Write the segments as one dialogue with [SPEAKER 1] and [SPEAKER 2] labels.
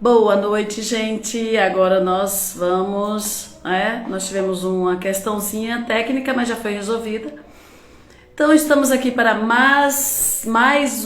[SPEAKER 1] Boa noite, gente. Agora nós tivemos uma questãozinha técnica, mas já foi resolvida. Então, estamos aqui para mais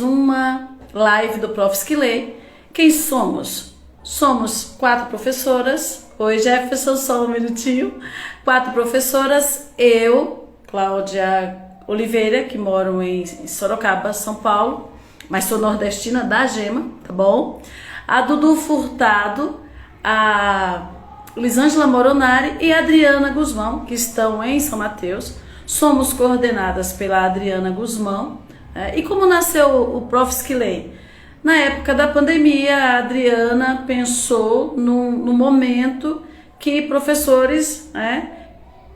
[SPEAKER 1] uma live do Prof. Esquilei. Quem somos? Somos 4 professoras. Oi, Jefferson, só um minutinho. 4 professoras, eu, Cláudia Oliveira, que moro em Sorocaba, São Paulo, mas sou nordestina da Gema, tá bom? A Dudu Furtado, a Lisângela Moronari e a Adriana Guzmão, que estão em São Mateus. Somos coordenadas pela Adriana Guzmão. E como nasceu o Prof. Esquilei? Na época da pandemia, a Adriana pensou no momento que professores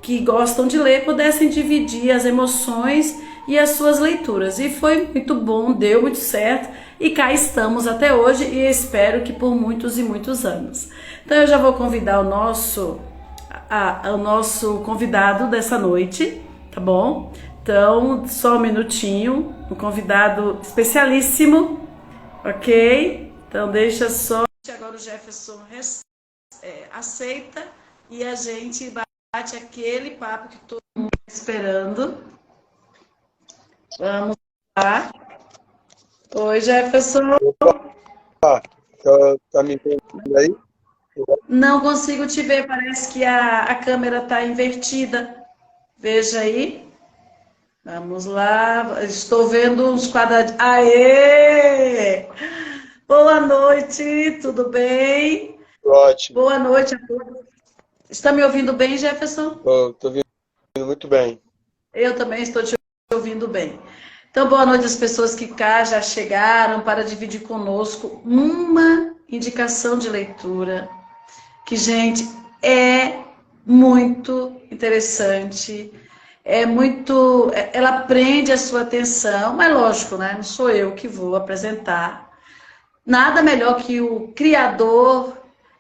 [SPEAKER 1] que gostam de ler pudessem dividir as emoções e as suas leituras. E foi muito bom, deu muito certo. E cá estamos até hoje e espero que por muitos e muitos anos. Então eu já vou convidar o nosso convidado dessa noite, tá bom? Então, só um minutinho, um convidado especialíssimo, ok? Então deixa só... Agora o Jefferson aceita e a gente bate aquele papo que todo mundo está esperando. Vamos lá. Oi, Jefferson.
[SPEAKER 2] Opa, tá me vendo aí?
[SPEAKER 1] Não consigo te ver, parece que a câmera está invertida. Veja aí. Vamos lá. Estou vendo uns quadradinhos. Aê! Boa noite, tudo bem?
[SPEAKER 2] Ótimo.
[SPEAKER 1] Boa noite a todos. Está me ouvindo bem, Jefferson?
[SPEAKER 2] Estou ouvindo muito bem.
[SPEAKER 1] Eu também estou te ouvindo bem. Então, boa noite às pessoas que cá já chegaram para dividir conosco uma indicação de leitura que, gente, é muito interessante, ela prende a sua atenção, mas lógico, né? Não sou eu que vou apresentar. Nada melhor que o criador,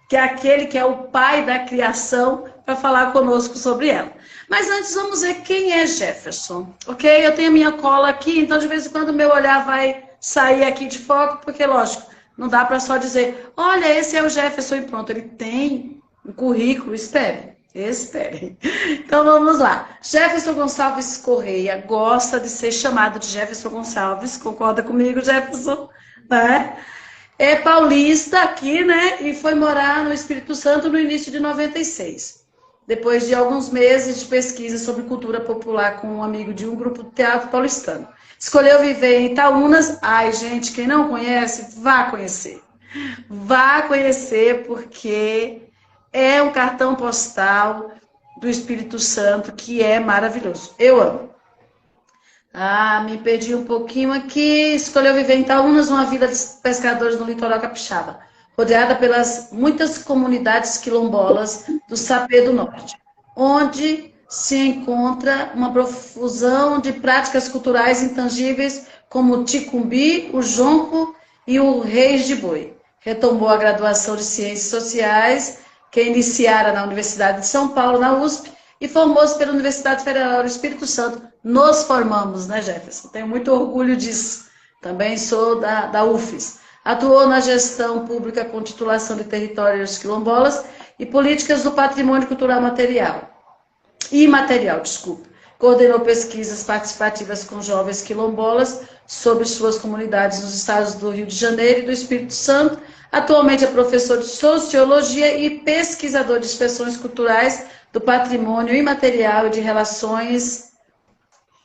[SPEAKER 1] que é aquele que é o pai da criação, para falar conosco sobre ela. Mas antes vamos ver quem é Jefferson, ok? Eu tenho a minha cola aqui, então de vez em quando o meu olhar vai sair aqui de foco, porque lógico, não dá para só dizer, olha, esse é o Jefferson e pronto. Ele tem um currículo, espere. Então vamos lá. Jefferson Gonçalves Correia gosta de ser chamado de Jefferson Gonçalves, concorda comigo, Jefferson? Né? É paulista aqui, né? E foi morar no Espírito Santo no início de 96. Depois de alguns meses de pesquisa sobre cultura popular com um amigo de um grupo de teatro paulistano. Escolheu viver em Itaúnas. Ai, gente, quem não conhece, vá conhecer. Vá conhecer, porque é um cartão postal do Espírito Santo que é maravilhoso. Eu amo. Me perdi um pouquinho aqui. Escolheu viver em Itaúnas, uma vila de pescadores no litoral capixaba, rodeada pelas muitas comunidades quilombolas do Sapê do Norte, onde se encontra uma profusão de práticas culturais intangíveis como o ticumbi, o jonco e o reis de boi. Retomou a graduação de Ciências Sociais, que iniciara na Universidade de São Paulo, na USP, e formou-se pela Universidade Federal do Espírito Santo. Nos formamos, né, Jefferson? Tenho muito orgulho disso. Também sou da UFES. Atuou na gestão pública com titulação de territórios quilombolas e políticas do patrimônio cultural imaterial. Coordenou pesquisas participativas com jovens quilombolas sobre suas comunidades nos estados do Rio de Janeiro e do Espírito Santo. Atualmente é professor de Sociologia e pesquisador de expressões culturais do patrimônio imaterial e de relações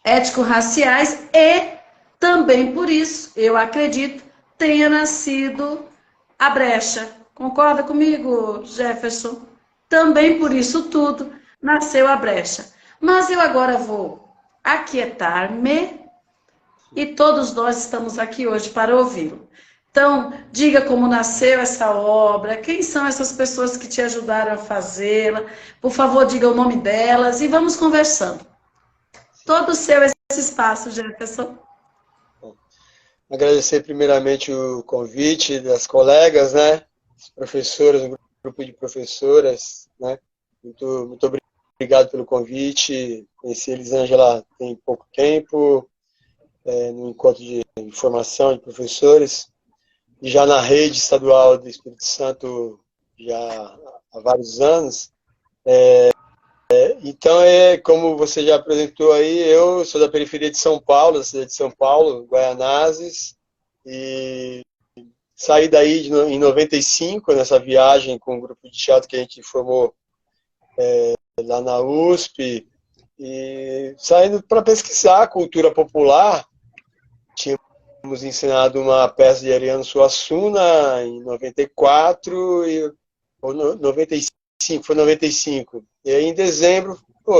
[SPEAKER 1] étnico-raciais e também por isso, eu acredito, tenha nascido a brecha. Concorda comigo, Jefferson? Também por isso tudo nasceu a brecha. Mas eu agora vou aquietar-me e todos nós estamos aqui hoje para ouvi-lo. Então, diga como nasceu essa obra, quem são essas pessoas que te ajudaram a fazê-la, por favor, diga o nome delas e vamos conversando. Todo seu esse espaço, Jefferson.
[SPEAKER 2] Agradecer primeiramente o convite das colegas, né? As professoras, um grupo de professoras, né? Muito obrigado pelo convite. Conheci a Elisângela tem pouco tempo, no encontro de formação de professores. já na rede estadual do Espírito Santo já há vários anos. Então, como você já apresentou aí, eu sou da periferia de São Paulo, da cidade de São Paulo, Guaianazes, e saí daí em 95, nessa viagem com um grupo de teatro que a gente formou lá na USP, e saindo para pesquisar cultura popular. Tínhamos ensinado uma peça de Ariano Suassuna em 94, ou 95, foi 95. E aí, em dezembro, pô,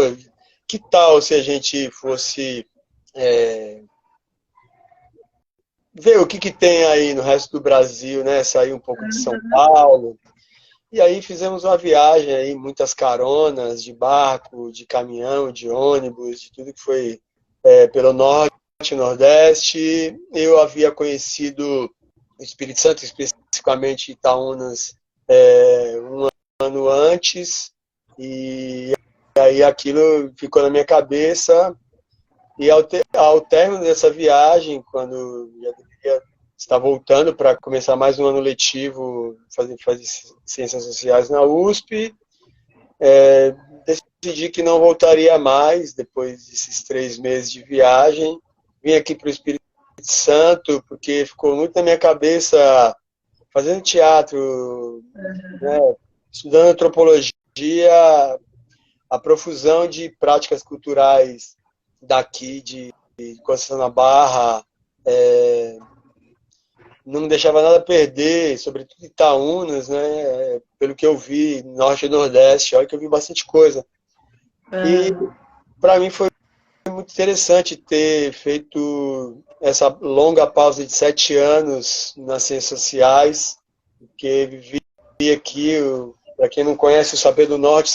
[SPEAKER 2] que tal se a gente fosse ver o que tem aí no resto do Brasil, né? Sair um pouco de São Paulo. E aí fizemos uma viagem aí, muitas caronas de barco, de caminhão, de ônibus, de tudo que foi pelo norte e nordeste. Eu havia conhecido o Espírito Santo, especificamente Itaúnas, um ano antes, e aí aquilo ficou na minha cabeça. E ao término dessa viagem, quando já deveria estar voltando para começar mais um ano letivo, fazer Ciências Sociais na USP, decidi que não voltaria mais depois desses 3 meses de viagem. Vim aqui para o Espírito Santo, porque ficou muito na minha cabeça, fazendo teatro, né, estudando antropologia, a profusão de práticas culturais daqui de Conceição da Barra, não deixava nada a perder, sobretudo Itaúnas, né? Pelo que eu vi, Norte e Nordeste, olha que eu vi bastante coisa. E para mim foi muito interessante ter feito essa longa pausa de 7 anos nas ciências sociais, porque vivi aqui, para quem não conhece, o Saber do Norte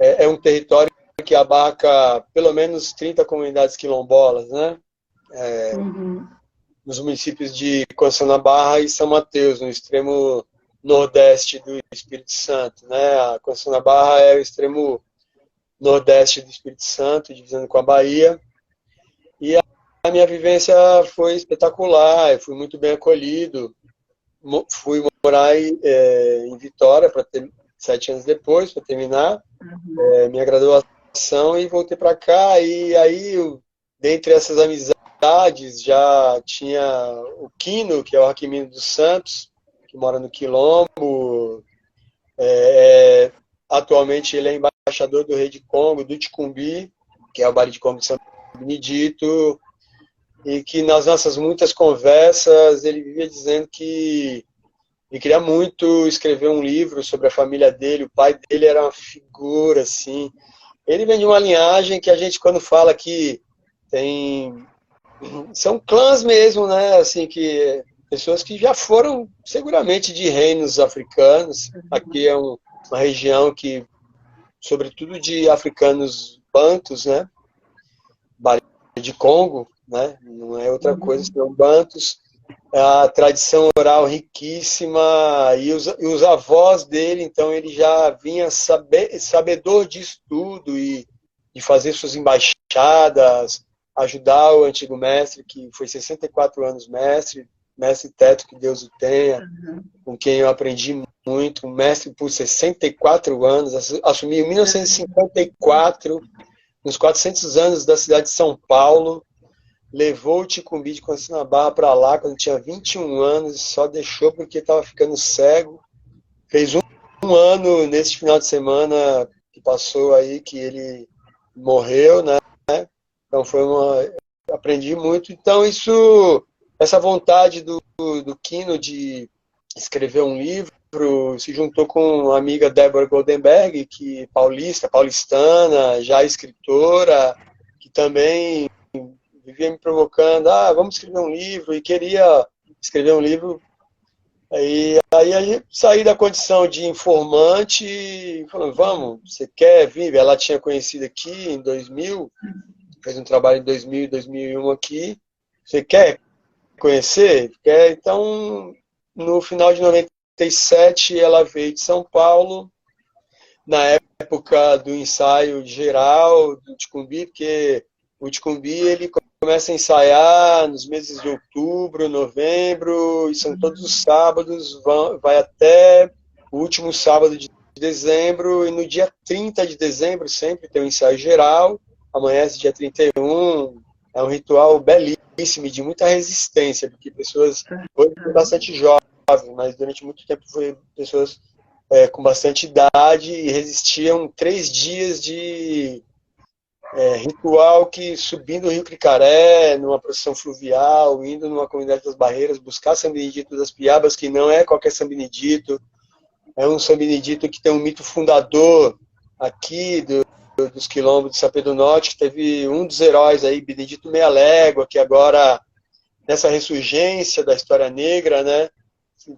[SPEAKER 2] é um território que abarca pelo menos 30 comunidades quilombolas, né? Nos municípios de Conceição da Barra e São Mateus, no extremo nordeste do Espírito Santo, né? A Conceição da Barra é o extremo nordeste do Espírito Santo, divisando com a Bahia. E a minha vivência foi espetacular, eu fui muito bem acolhido. Fui morar em Vitória, 7 anos depois, para terminar minha graduação, e voltei para cá. E aí, dentre essas amizades, já tinha o Quino, que é o Arquimino dos Santos, que mora no Quilombo. Atualmente ele é embaixador do rei de Congo, do Ticumbi, que é o Baile de Congo de São Benedito, e que nas nossas muitas conversas ele vivia dizendo que ele queria muito escrever um livro sobre a família dele. O pai dele era uma figura, assim. Ele vem de uma linhagem que a gente, quando fala que são clãs mesmo, né? Assim, que pessoas que já foram seguramente de reinos africanos. Aqui é uma região que, sobretudo de africanos bantus, né? De Congo, né? Não é outra coisa senão bantus. A tradição oral riquíssima, e os avós dele, então ele já vinha sabedor disso tudo, e de fazer suas embaixadas, ajudar o antigo mestre, que foi 64 anos mestre Teto, que Deus o tenha, com quem eu aprendi muito, um mestre por 64 anos, assumiu em 1954, nos 400 anos da cidade de São Paulo, levou o Ticumbi de Conceição da Barra para lá quando tinha 21 anos, e só deixou porque estava ficando cego. Fez um ano nesse final de semana que passou aí, que ele morreu, né? Então aprendi muito. Então essa vontade do Quino de escrever um livro se juntou com a amiga Débora Goldenberg, que paulistana, já escritora, que também vivia me provocando, vamos escrever um livro, e queria escrever um livro. Aí a saí da condição de informante, falando, vamos, você quer vir? Ela tinha conhecido aqui em 2000, fez um trabalho em 2000 e 2001 aqui, você quer conhecer? Quer? Então, no final de 97, ela veio de São Paulo, na época do ensaio geral do Ticumbi, porque O Ticumbi, ele começa a ensaiar nos meses de outubro, novembro, e são todos os sábados, vai até o último sábado de dezembro, e no dia 30 de dezembro sempre tem um ensaio geral, amanhece dia 31, é um ritual belíssimo e de muita resistência, porque pessoas, hoje foi bastante jovens, mas durante muito tempo foi pessoas com bastante idade e resistiam 3 dias de ritual que subindo o Rio Cricaré, numa procissão fluvial, indo numa comunidade das Barreiras, buscar São Benedito das Piabas, que não é qualquer São Benedito, é um São Benedito que tem um mito fundador aqui dos quilombos de São Pedro do Norte, que teve um dos heróis aí, Benedito Meia Légua, que agora, nessa ressurgência da história negra, né,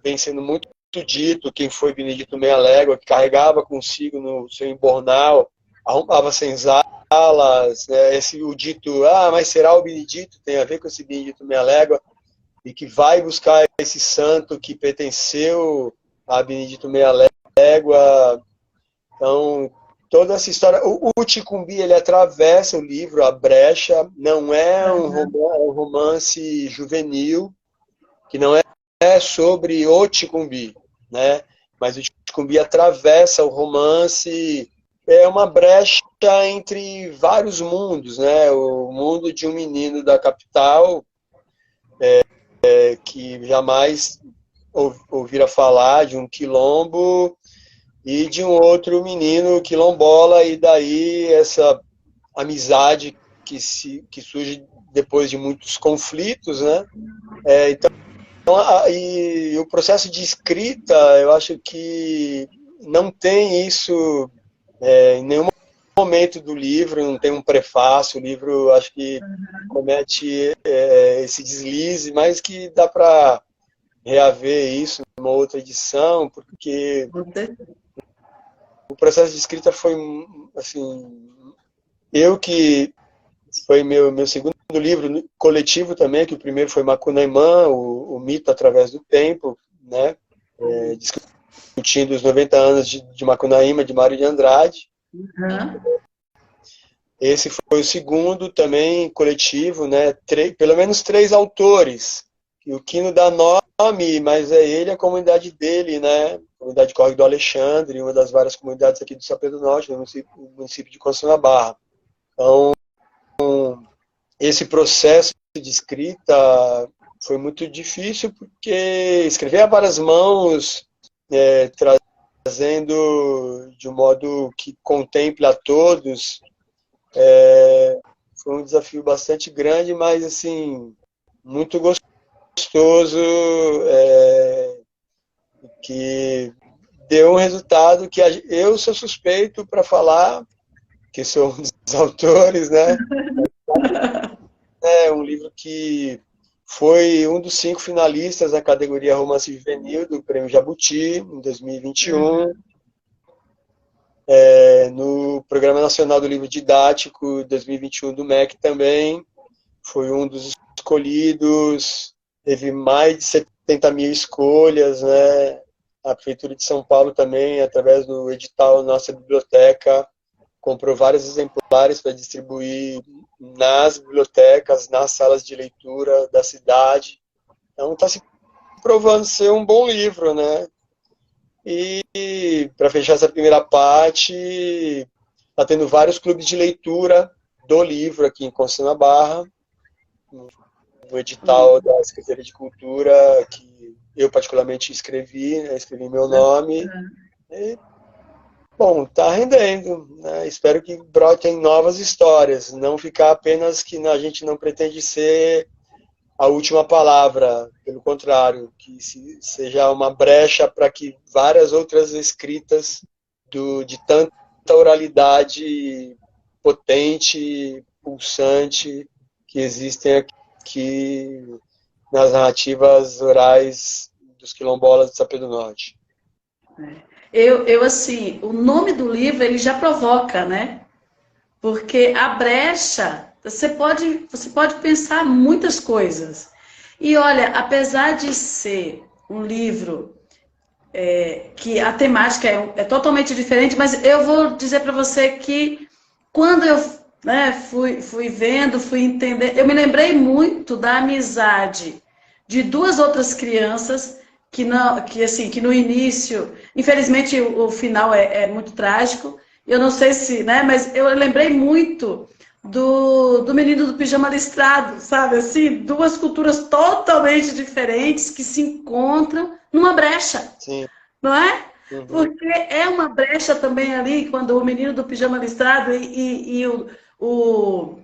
[SPEAKER 2] vem sendo muito dito quem foi Benedito Meia Légua, que carregava consigo no seu embornal, arrombava senzalas, né, o dito, mas será o Benedito, tem a ver com esse Benedito Meia Légua, e que vai buscar esse santo que pertenceu a Benedito Meia Légua. Então, toda essa história, o Ticumbi, ele atravessa o livro, a brecha, não é um romance juvenil, que não é sobre o Ticumbi, né? Mas o Ticumbi atravessa o romance, é uma brecha entre vários mundos, né? O mundo de um menino da capital, que jamais ouvira falar de um quilombo, e de um outro menino quilombola, e daí essa amizade que surge depois de muitos conflitos, né? Então, e o processo de escrita, eu acho que não tem isso em nenhum momento do livro, não tem um prefácio, o livro acho que comete esse deslize, mas que dá para reaver isso numa outra edição, porque o processo de escrita foi, assim, que foi meu segundo livro coletivo também, que o primeiro foi Macunaímã, o mito através do tempo, né, discutindo os 90 anos de Macunaíma, de Mário de Andrade. Esse foi o segundo também coletivo, né, pelo menos 3 autores, e o Quino dá nome, mas é ele, a comunidade dele, né, a comunidade Córrego do Alexandre, uma das várias comunidades aqui do São Pedro do Norte, no município de Conceição da Barra. Então, esse processo de escrita foi muito difícil, porque escrever a várias mãos, trazendo de um modo que contemple a todos, foi um desafio bastante grande, mas assim, muito gostoso, que deu um resultado que eu sou suspeito para falar, que sou um dos autores, né? É um livro que foi um dos 5 finalistas na categoria Romance Juvenil do Prêmio Jabuti, em 2021. No Programa Nacional do Livro Didático 2021 do MEC também, foi um dos escolhidos, teve mais de 70 mil escolhas, né? A Prefeitura de São Paulo também, através do edital Nossa Biblioteca, comprou vários exemplares para distribuir nas bibliotecas, nas salas de leitura da cidade. Então está se provando ser um bom livro, né? E para fechar essa primeira parte, está tendo vários clubes de leitura do livro aqui em Conceição da Barra, no edital da Secretaria de Cultura, que eu particularmente escrevi, né? Escrevi meu nome. E, bom, está rendendo, né? Espero que brotem novas histórias, não ficar apenas que a gente não pretende ser a última palavra, pelo contrário, que seja uma brecha para que várias outras escritas de tanta oralidade potente, pulsante, que existem aqui nas narrativas orais dos quilombolas de São Pedro do Norte.
[SPEAKER 1] Assim, o nome do livro, ele já provoca, né? Porque a brecha, você pode pensar muitas coisas. E olha, apesar de ser um livro que a temática é totalmente diferente, mas eu vou dizer para você que quando eu né? Fui vendo, fui entendendo. Eu me lembrei muito da amizade de duas outras crianças que não, que assim, que no início, infelizmente o final é muito trágico. Eu não sei se, né? Mas eu lembrei muito do menino do pijama listrado, sabe? Assim, duas culturas totalmente diferentes que se encontram numa brecha,
[SPEAKER 2] Sim.
[SPEAKER 1] não é?
[SPEAKER 2] Uhum.
[SPEAKER 1] Porque é uma brecha também ali, quando o menino do pijama listrado o,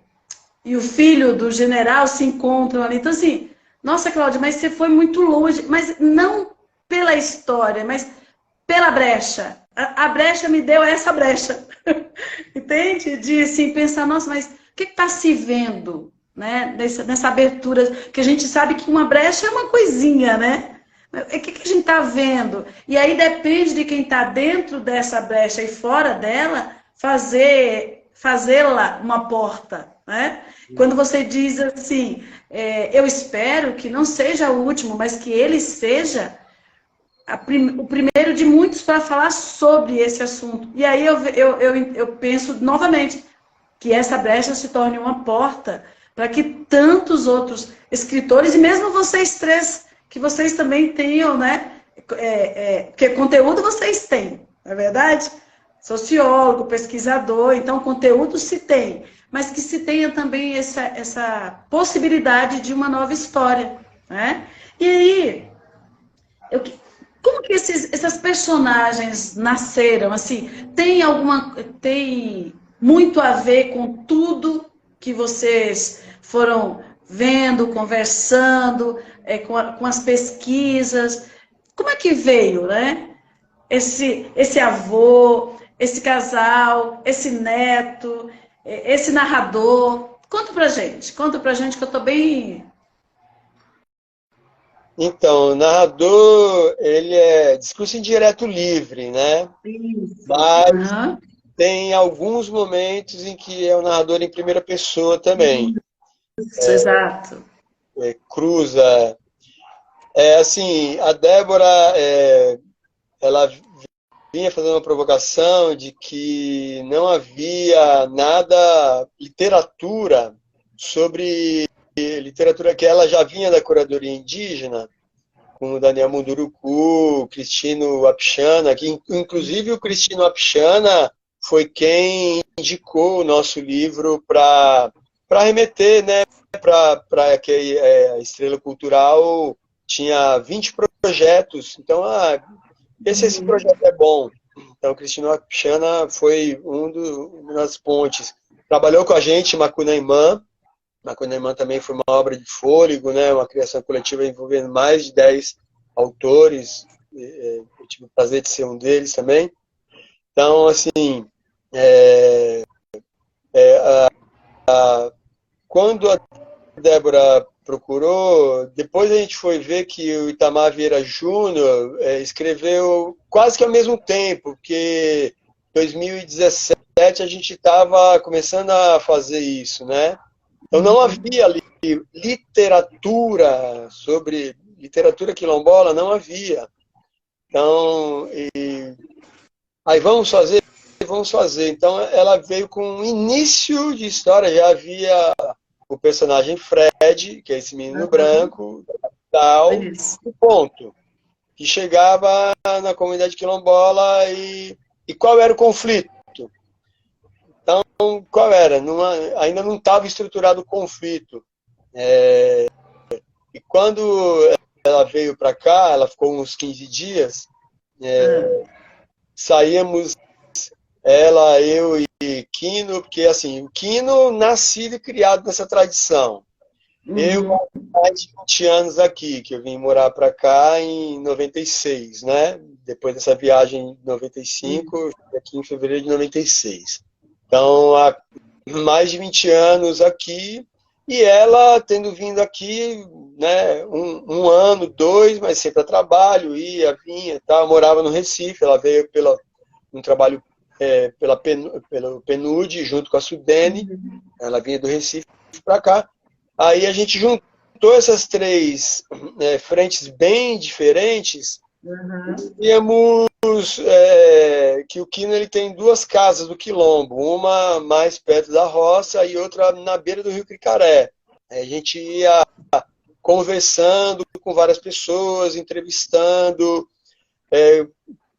[SPEAKER 1] e o filho do general se encontram ali. Então, assim, nossa, Cláudia, mas você foi muito longe, mas não pela história, mas pela brecha. A brecha me deu essa brecha, entende? De assim, pensar, nossa, mas o que está se vendo, né? Nessa abertura, que a gente sabe que uma brecha é uma coisinha, né? O que a gente está vendo? E aí depende de quem está dentro dessa brecha e fora dela, fazê-la uma porta, né? Quando você diz assim, eu espero que não seja o último, mas que ele seja o primeiro de muitos para falar sobre esse assunto. E aí eu penso novamente que essa brecha se torne uma porta para que tantos outros escritores, e mesmo vocês três, que vocês também tenham, né? Porque conteúdo vocês têm, não é verdade? Sociólogo, pesquisador, então conteúdo se tem, mas que se tenha também essa possibilidade de uma nova história, né? E aí, eu, como que essas personagens nasceram? Assim, tem muito a ver com tudo que vocês foram vendo, conversando, com as pesquisas. Como é que veio, né? Esse avô, esse casal, esse neto, esse narrador. Conta pra gente que eu tô bem.
[SPEAKER 2] Então, o narrador, ele é discurso indireto livre, né?
[SPEAKER 1] Isso.
[SPEAKER 2] Mas
[SPEAKER 1] Uhum.
[SPEAKER 2] tem alguns momentos em que é o narrador em primeira pessoa também.
[SPEAKER 1] Isso, exato.
[SPEAKER 2] Cruza. Assim, a Débora, ela vinha fazendo uma provocação de que não havia nada, literatura sobre literatura que ela já vinha da curadoria indígena, com o Daniel Munduruku, Cristino Apshana, que inclusive o Cristino Apshana foi quem indicou o nosso livro para remeter, né, para que a Estrela Cultural tinha 20 projetos. Então, esse projeto é bom. Então, o Cristino Apshana foi uma das pontes. Trabalhou com a gente em Macunaíma. Macunaíma também foi uma obra de fôlego, né? Uma criação coletiva envolvendo mais de 10 autores. Eu tive o prazer de ser um deles também. Então, assim, quando a Débora procurou, depois a gente foi ver que o Itamar Vieira Júnior escreveu quase que ao mesmo tempo, porque em 2017 a gente estava começando a fazer isso, né? Então não havia literatura sobre literatura quilombola, não havia. Então, aí vamos fazer. Então ela veio com um início de história, já havia o personagem Fred, que é esse menino branco, tal,
[SPEAKER 1] Isso.
[SPEAKER 2] ponto. Que chegava na comunidade quilombola e qual era o conflito? Então, qual era? Ainda não estava estruturado o conflito. E quando ela veio para cá, ela ficou uns 15 dias, saímos, ela, eu e Quino, porque assim, o Quino nascido e criado nessa tradição. Eu,
[SPEAKER 1] Uhum.
[SPEAKER 2] mais de 20 anos aqui, que eu vim morar para cá em 96, né? Depois dessa viagem em 95, aqui em fevereiro de 96. Então, há mais de 20 anos aqui, e ela tendo vindo aqui, né, um ano, dois, mas sempre a trabalho, ia, vinha, tal, morava no Recife, ela veio um trabalho pelo PNUD, junto com a Sudene, ela vinha do Recife para cá. Aí a gente juntou essas três frentes bem diferentes,
[SPEAKER 1] Uhum.
[SPEAKER 2] e íamos que o Quino ele tem duas casas do Quilombo, uma mais perto da roça e outra na beira do Rio Cricaré. A gente ia conversando com várias pessoas, entrevistando,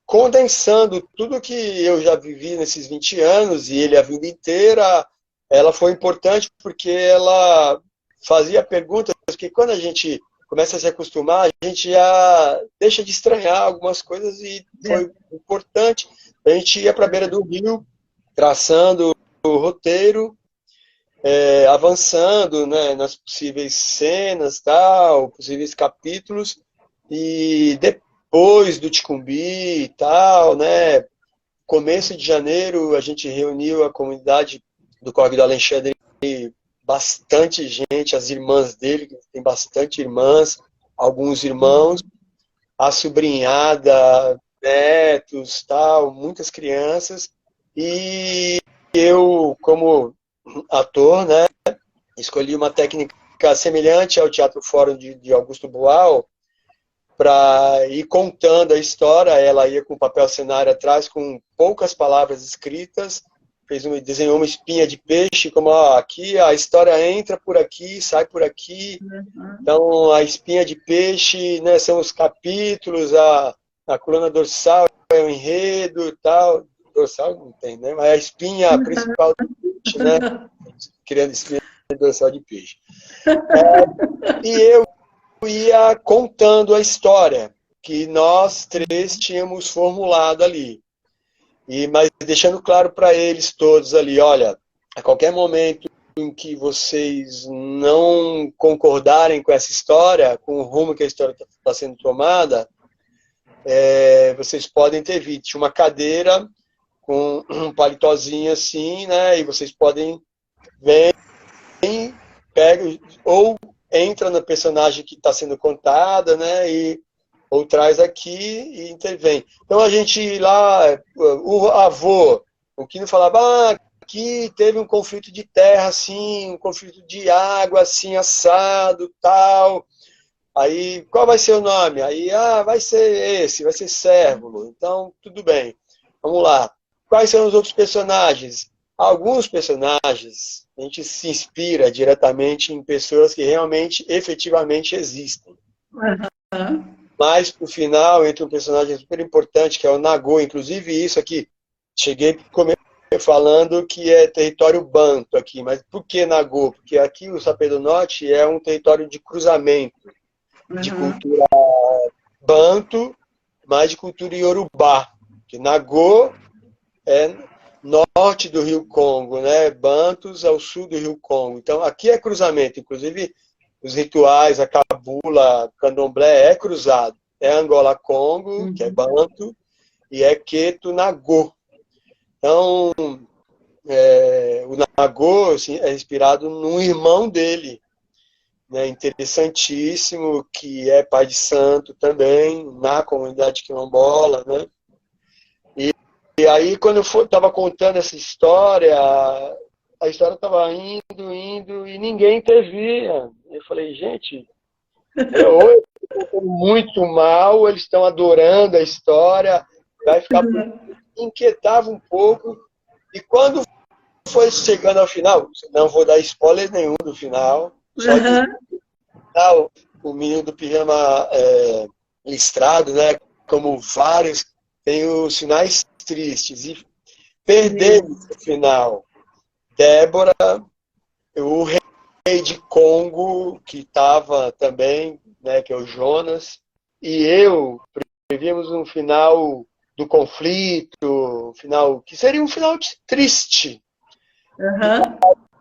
[SPEAKER 2] condensando tudo que eu já vivi nesses 20 anos e ele a vida inteira. Ela foi importante porque ela fazia perguntas que quando a gente começa a se acostumar, a gente já deixa de estranhar algumas coisas e foi importante. A gente ia para a beira do rio, traçando o roteiro, avançando, né, nas possíveis cenas, tal, possíveis capítulos, e depois do Ticumbi e tal, né, começo de janeiro, a gente reuniu a comunidade do Córrego do Alexandre, bastante gente, as irmãs dele, que tem bastante irmãs, alguns irmãos, a sobrinhada, netos, tal, muitas crianças, e eu, como ator, né, escolhi uma técnica semelhante ao Teatro Fórum de Augusto Boal, para ir contando a história. Ela ia com o papel cenário atrás, com poucas palavras escritas, desenhou uma espinha de peixe, como aqui a história entra por aqui, sai por aqui. Então a espinha de peixe, né, são os capítulos, a coluna dorsal é o enredo e tal. Dorsal não tem, né? Mas a espinha principal do peixe, né? Criando espinha dorsal de peixe. E eu ia contando a história que nós três tínhamos formulado ali. Mas deixando claro para eles todos ali, olha, a qualquer momento em que vocês não concordarem com essa história, com o rumo que a história está sendo tomada, vocês podem ter vindo. Tinha uma cadeira com um paletózinho assim, né? E vocês podem pega ou entra no personagem que está sendo contada, né? Ou traz aqui e intervém. Então a gente lá, o avô, o Quino falava, aqui teve um conflito de terra, assim, um conflito de água, assim, assado, tal. Aí, qual vai ser o nome? Aí, vai ser esse, vai ser Cérvulo. Então, tudo bem. Vamos lá. Quais são os outros personagens? Alguns personagens, a gente se inspira diretamente em pessoas que realmente, efetivamente existem. Mas, no final, entra um personagem super importante, que é o Nagô. Inclusive, isso aqui, cheguei falando que é território banto aqui. Mas por que Nagô? Porque aqui o Sapé do Norte é um território de cruzamento de cultura banto, mas de cultura iorubá. Que Nagô é norte do Rio Congo, né? Bantus ao sul do Rio Congo. Então, aqui é cruzamento. Inclusive, os rituais, a cabula, candomblé é cruzado. É Angola-Congo, que é banto, e é Queto-Nagô. Então, o Nagô assim, é inspirado num irmão dele, né, interessantíssimo, que é pai de santo também, na comunidade quilombola, né? E aí, quando eu estava contando essa história, a história estava indo, e ninguém intervia. Eu falei, gente, ou eu estou muito mal, ou eles estão adorando a história, vai ficar... Inquietava um pouco, e quando foi chegando ao final, não vou dar spoiler nenhum do final, só que o menino do pijama listrado, né, como vários, tem os sinais tristes, e perdemos no final Débora, o rei de Congo, que estava também, né, que é o Jonas, e eu prevíamos um final do conflito, um final que seria um final triste.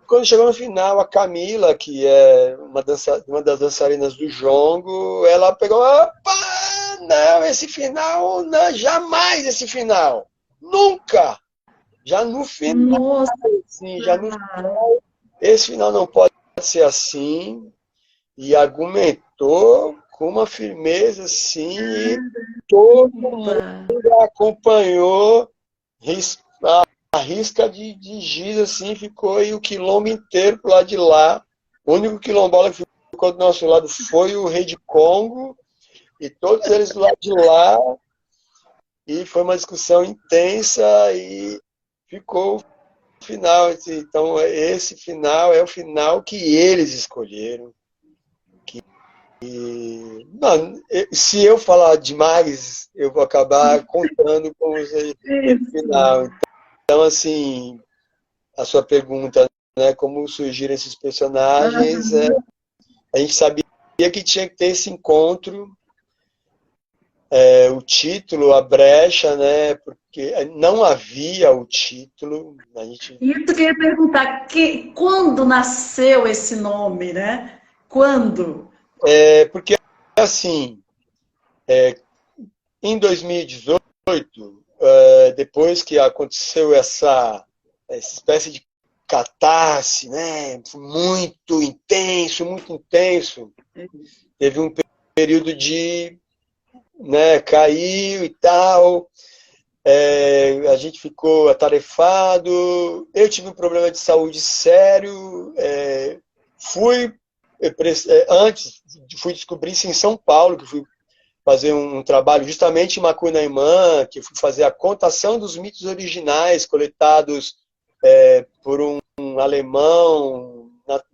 [SPEAKER 2] Quando chegou no final, a Camila, que é uma das dançarinas do jongo, ela pegou, opa, não, esse final, não, jamais esse final, nunca, já no final, assim, já no final, esse final não pode ser assim, e argumentou com uma firmeza assim, e todo mundo acompanhou a risca de giz, assim, ficou e o quilombo inteiro pro lado de lá. O único quilombola que ficou do nosso lado foi o rei de Congo, e todos eles do lado de lá. e foi uma discussão intensa e ficou o final. Então, esse final é o final que eles escolheram. E, não, se eu falar demais, eu vou acabar contando com o final. Então, assim, a sua pergunta, né, como surgiram esses personagens, a gente sabia que tinha que ter esse encontro, o título, a brecha, né, porque não havia o título.
[SPEAKER 1] Isso que eu ia perguntar, quando nasceu esse nome, né? Quando?
[SPEAKER 2] Porque, assim, em 2018, depois que aconteceu essa espécie de catarse, né, muito intenso, muito intenso, teve um período de, né, caiu e tal, a gente ficou atarefado, eu tive um problema de saúde sério, antes, fui descobrir isso em São Paulo, que fui fazer um trabalho justamente em Macunaíma, que fui fazer a contação dos mitos originais coletados por um alemão,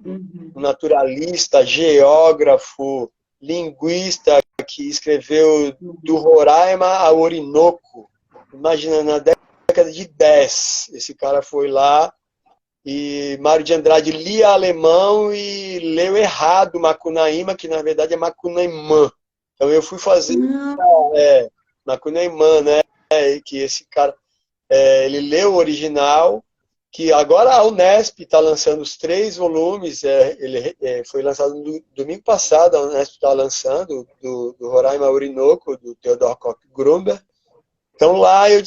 [SPEAKER 2] um naturalista, geógrafo, linguista, que escreveu do Roraima ao Orinoco. Imagina, na década de 10, esse cara foi lá e Mário de Andrade lia alemão e leu errado Macunaíma, que na verdade é Macunaímã. Então eu fui fazer Macunaímã, né? Que esse cara, ele leu o original, que agora a Unesp está lançando os 3 volumes, ele foi lançado no domingo passado, a Unesp está lançando, do Roraima ao Orinoco, do Theodor Koch-Grünberg. Então lá eu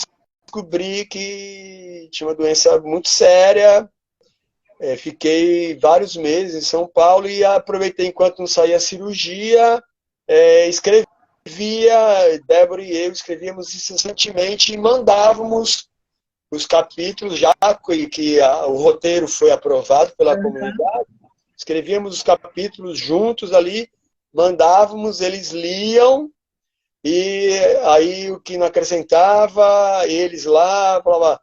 [SPEAKER 2] descobri que tinha uma doença muito séria, fiquei vários meses em São Paulo e aproveitei enquanto não saía a cirurgia, escrevia, Débora e eu escrevíamos incessantemente e mandávamos os capítulos, já que o roteiro foi aprovado pela comunidade, escrevíamos os capítulos juntos ali, mandávamos, eles liam, e aí o que não acrescentava, eles lá, blá, blá.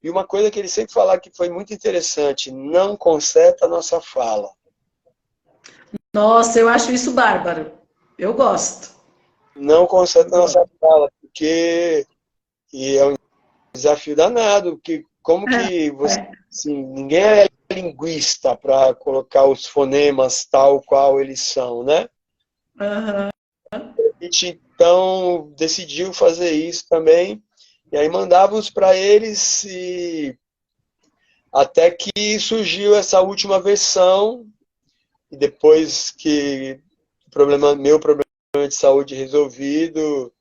[SPEAKER 2] E uma coisa que ele sempre falava que foi muito interessante, não conseta a nossa fala.
[SPEAKER 1] Nossa, eu acho isso bárbaro. Eu gosto.
[SPEAKER 2] Não conseta a nossa fala, porque é um desafio danado, porque como que você, assim, ninguém é linguista para colocar os fonemas tal qual eles são, né?
[SPEAKER 1] Uhum.
[SPEAKER 2] A gente, então, decidiu fazer isso também, e aí mandávamos para eles, e até que surgiu essa última versão, e depois que meu problema de saúde resolvido,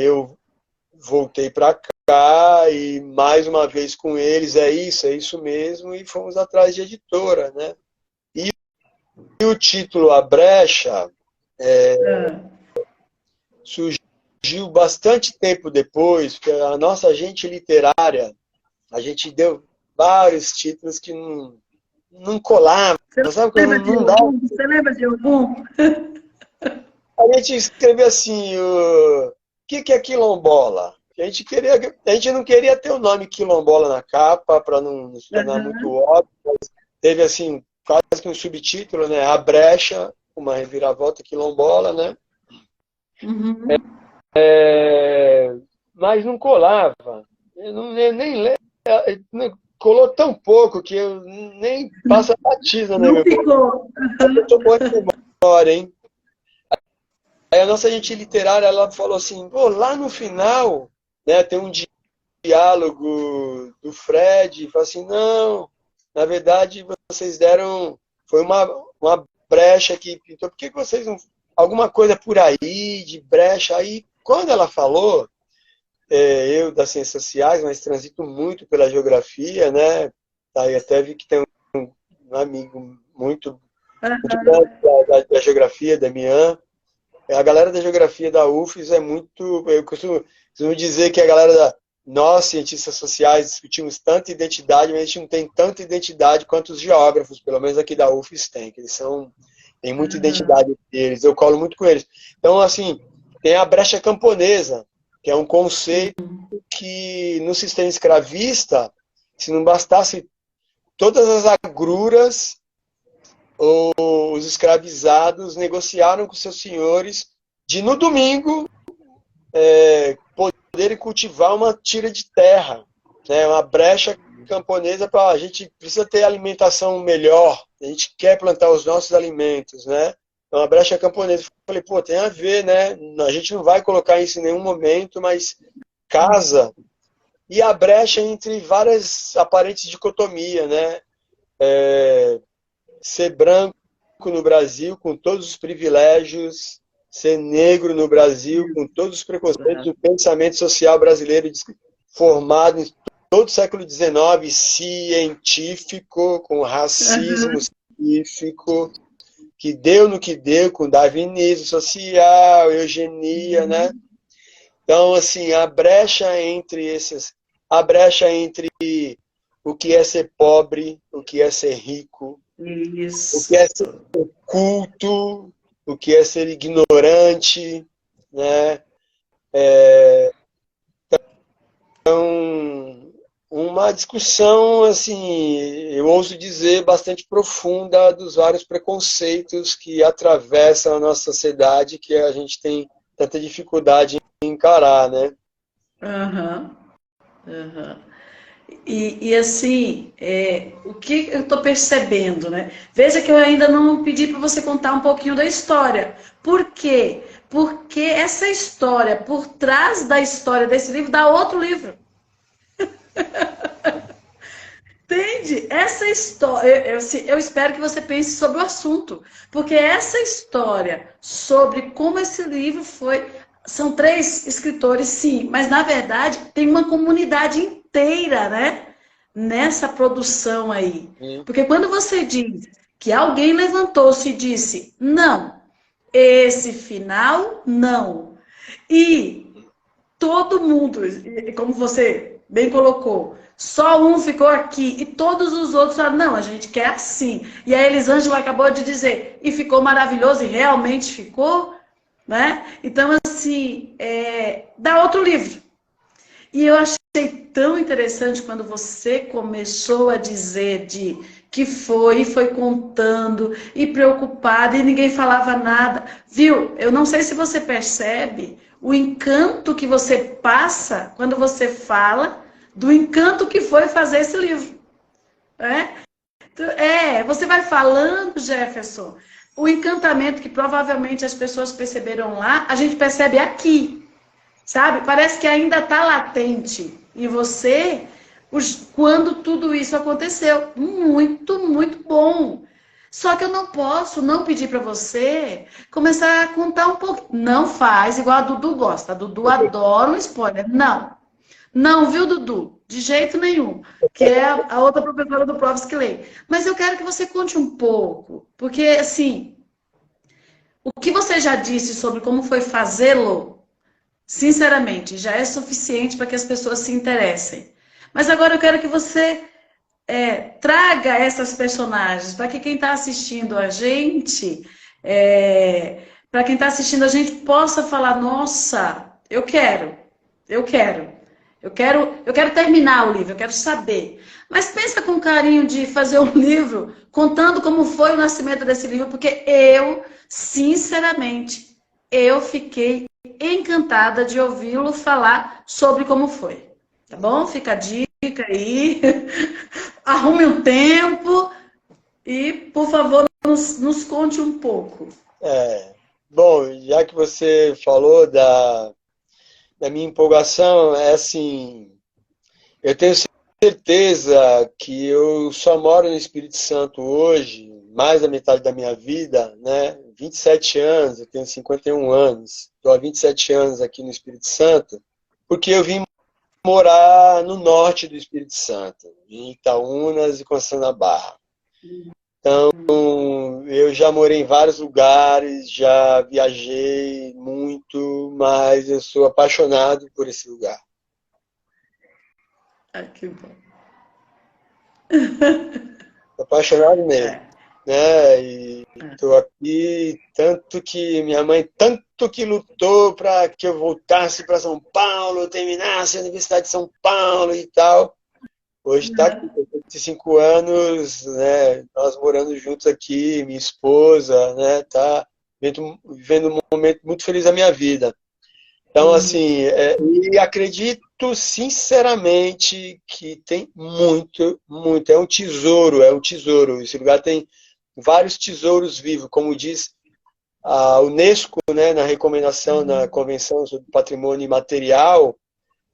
[SPEAKER 2] eu voltei para cá e mais uma vez com eles, é isso mesmo, e fomos atrás de editora, né? E o título A Brecha surgiu bastante tempo depois, porque a nossa agente literária, a gente deu vários títulos que não colavam, sabe?
[SPEAKER 1] Você lembra de algum?
[SPEAKER 2] A gente escreveu assim, o que é quilombola? A gente não queria ter o nome quilombola na capa, para não se tornar muito óbvio, mas teve assim, quase que um subtítulo, né? A Brecha, uma reviravolta quilombola, né?
[SPEAKER 1] Uhum.
[SPEAKER 2] Mas não colava. Eu nem lembro. Colou tão pouco que eu nem passo a batida, né?
[SPEAKER 1] Não ficou.
[SPEAKER 2] Eu tô boa de memória, hein? Aí a nossa agente literária, ela falou assim, pô, lá no final, né, tem um diálogo do Fred, e fala assim, não, na verdade vocês deram, foi uma brecha que pintou, por que vocês não, alguma coisa por aí, de brecha, aí quando ela falou, eu das ciências sociais, mas transito muito pela geografia, né, aí até vi que tem um amigo muito grande da geografia, Damian. A galera da geografia da UFES é muito... Eu costumo dizer que a galera nós, cientistas sociais, discutimos tanta identidade, mas a gente não tem tanta identidade quanto os geógrafos, pelo menos aqui da UFES tem, que eles têm muita identidade deles, eu colo muito com eles. Então, assim, tem a brecha camponesa, que é um conceito que no sistema escravista, se não bastasse todas as agruras, os escravizados negociaram com seus senhores de no domingo poderem cultivar uma tira de terra, né, uma brecha camponesa para a gente precisa ter alimentação melhor, a gente quer plantar os nossos alimentos, né? É uma brecha camponesa. Eu falei, pô, tem a ver, né? A gente não vai colocar isso em nenhum momento, mas casa e a brecha entre várias aparentes dicotomias, né? Ser branco no Brasil com todos os privilégios, ser negro no Brasil com todos os preconceitos do pensamento social brasileiro formado em todo o século XIX, científico, com racismo científico, que deu no que deu, com darwinismo social, eugenia, né? Então, assim, a brecha entre o que é ser pobre, o que é ser rico, o que é ser culto, o que é ser ignorante, né? Então, uma discussão, assim, eu ouso dizer, bastante profunda dos vários preconceitos que atravessam a nossa sociedade, que a gente tem tanta dificuldade em encarar, né?
[SPEAKER 1] E assim, o que eu estou percebendo, né? Veja que eu ainda não pedi para você contar um pouquinho da história. Por quê? Porque essa história, por trás da história desse livro, dá outro livro. Entende? Essa história, eu espero que você pense sobre o assunto, porque essa história sobre como esse livro foi. São 3 escritores, sim, mas na verdade tem uma comunidade inteira, né? Nessa produção aí. Porque quando você diz que alguém levantou-se e disse, não, esse final, não. E todo mundo, como você bem colocou, só um ficou aqui e todos os outros falaram, não, a gente quer assim. E a Elisângela acabou de dizer, e ficou maravilhoso, e realmente ficou, né? Então, assim, dá outro livro. E eu achei tão interessante quando você começou a dizer que foi contando, e preocupada, e ninguém falava nada. Viu? Eu não sei se você percebe o encanto que você passa quando você fala do encanto que foi fazer esse livro. Você vai falando, Jefferson, o encantamento que provavelmente as pessoas perceberam lá, a gente percebe aqui, sabe? Parece que ainda está latente em você quando tudo isso aconteceu. Muito, muito bom. Só que eu não posso não pedir para você começar a contar um pouco. Não faz igual a Dudu gosta. A Dudu adora um spoiler. Não. Não, viu, Dudu? De jeito nenhum. Que é a outra professora do Profs que lê. Mas eu quero que você conte um pouco. Porque, assim, o que você já disse sobre como foi fazê-lo, sinceramente, já é suficiente para que as pessoas se interessem. Mas agora eu quero que você traga essas personagens para que quem está assistindo a gente, para quem está assistindo a gente possa falar, nossa, eu quero. Eu quero terminar o livro, eu quero saber. Mas pensa com carinho de fazer um livro contando como foi o nascimento desse livro, porque eu, sinceramente, eu fiquei encantada de ouvi-lo falar sobre como foi. Tá bom? Fica a dica aí. Arrume um tempo e, por favor, nos conte um pouco.
[SPEAKER 2] Bom, já que você falou da minha empolgação, assim, eu tenho certeza que eu só moro no Espírito Santo hoje, mais da metade da minha vida, né? 27 anos, eu tenho 51 anos, estou há 27 anos aqui no Espírito Santo, porque eu vim morar no norte do Espírito Santo, em Itaúnas e Conceição da Barra. Então, eu já morei em vários lugares, já viajei muito, mas eu sou apaixonado por esse lugar.
[SPEAKER 1] Ah, que bom.
[SPEAKER 2] Apaixonado mesmo. né? E estou aqui, tanto que minha mãe tanto que lutou para que eu voltasse para São Paulo, terminasse a Universidade de São Paulo e tal. Hoje está aqui, com 25 anos, né? Nós morando juntos aqui, minha esposa, né? Tá vivendo um momento muito feliz da minha vida. Então, assim, e acredito sinceramente que tem muito, muito, é um tesouro, é um tesouro. Esse lugar tem vários tesouros vivos, como diz a Unesco, né, na recomendação da Convenção sobre Patrimônio Imaterial,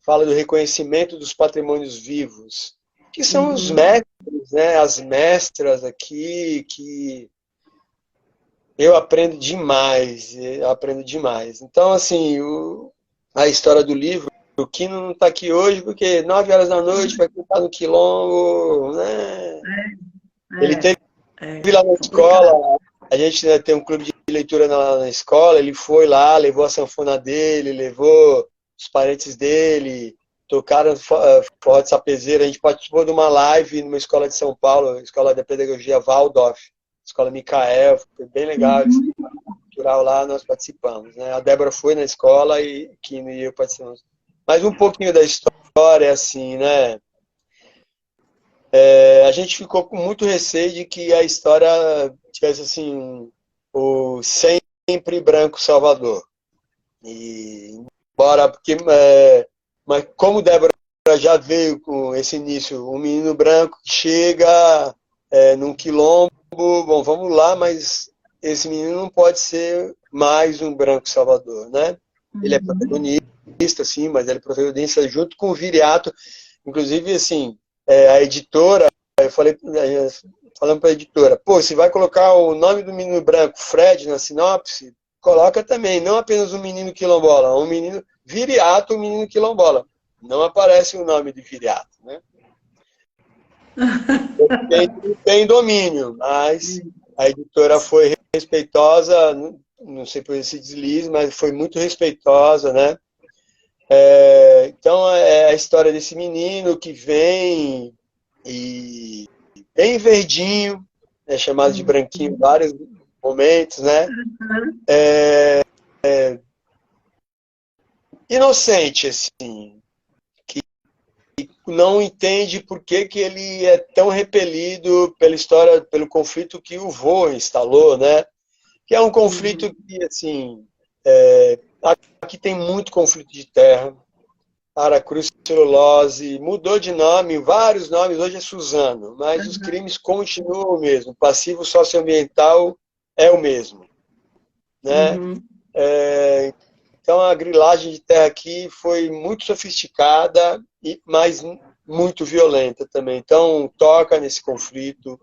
[SPEAKER 2] fala do reconhecimento dos patrimônios vivos, que são os mestres, né, as mestras aqui, que eu aprendo demais, eu aprendo demais. Então, assim, a história do livro, o Quino não está aqui hoje porque 9 horas da noite vai contar no Quilombo, né? Ele teve lá na escola, a gente, né, tem um clube de leitura na escola, ele foi lá, levou a sanfona dele, levou os parentes dele, tocaram forró de sapezeira. A gente participou de uma live numa escola de São Paulo, Escola da Pedagogia Waldorf, Escola Micael, foi bem legal, cultural lá, nós participamos, né? A Débora foi na escola e Kino e eu participamos. Mas um pouquinho da história, assim, né? A gente ficou com muito receio de que a história tivesse, assim, o sempre branco Salvador. E, embora, porque, mas como Débora já veio com esse início, um menino branco que chega num quilombo, bom, vamos lá, mas esse menino não pode ser mais um branco Salvador, né? Ele é protagonista, sim, mas ele é protagonista junto com o Viriato. Inclusive, assim, a editora, eu falei, falando para a editora, pô, se vai colocar o nome do menino branco, Fred, na sinopse, coloca também, não apenas um menino quilombola, um menino Viriato, um menino quilombola. Não aparece o nome de Viriato, né? Tem domínio, mas a editora foi respeitosa, não sei por esse deslize, mas foi muito respeitosa, né? Então, é a história desse menino que vem e bem verdinho, chamado de branquinho em vários momentos, né? Inocente, assim, que não entende por que ele é tão repelido pela história, pelo conflito que o vô instalou, né? Que é um conflito que, assim, aqui tem muito conflito de terra. Aracruz Celulose mudou de nome, vários nomes, hoje é Suzano, mas os crimes continuam o mesmo. O passivo socioambiental é o mesmo, né? Então a grilagem de terra aqui foi muito sofisticada, mas muito violenta também. Então toca nesse conflito,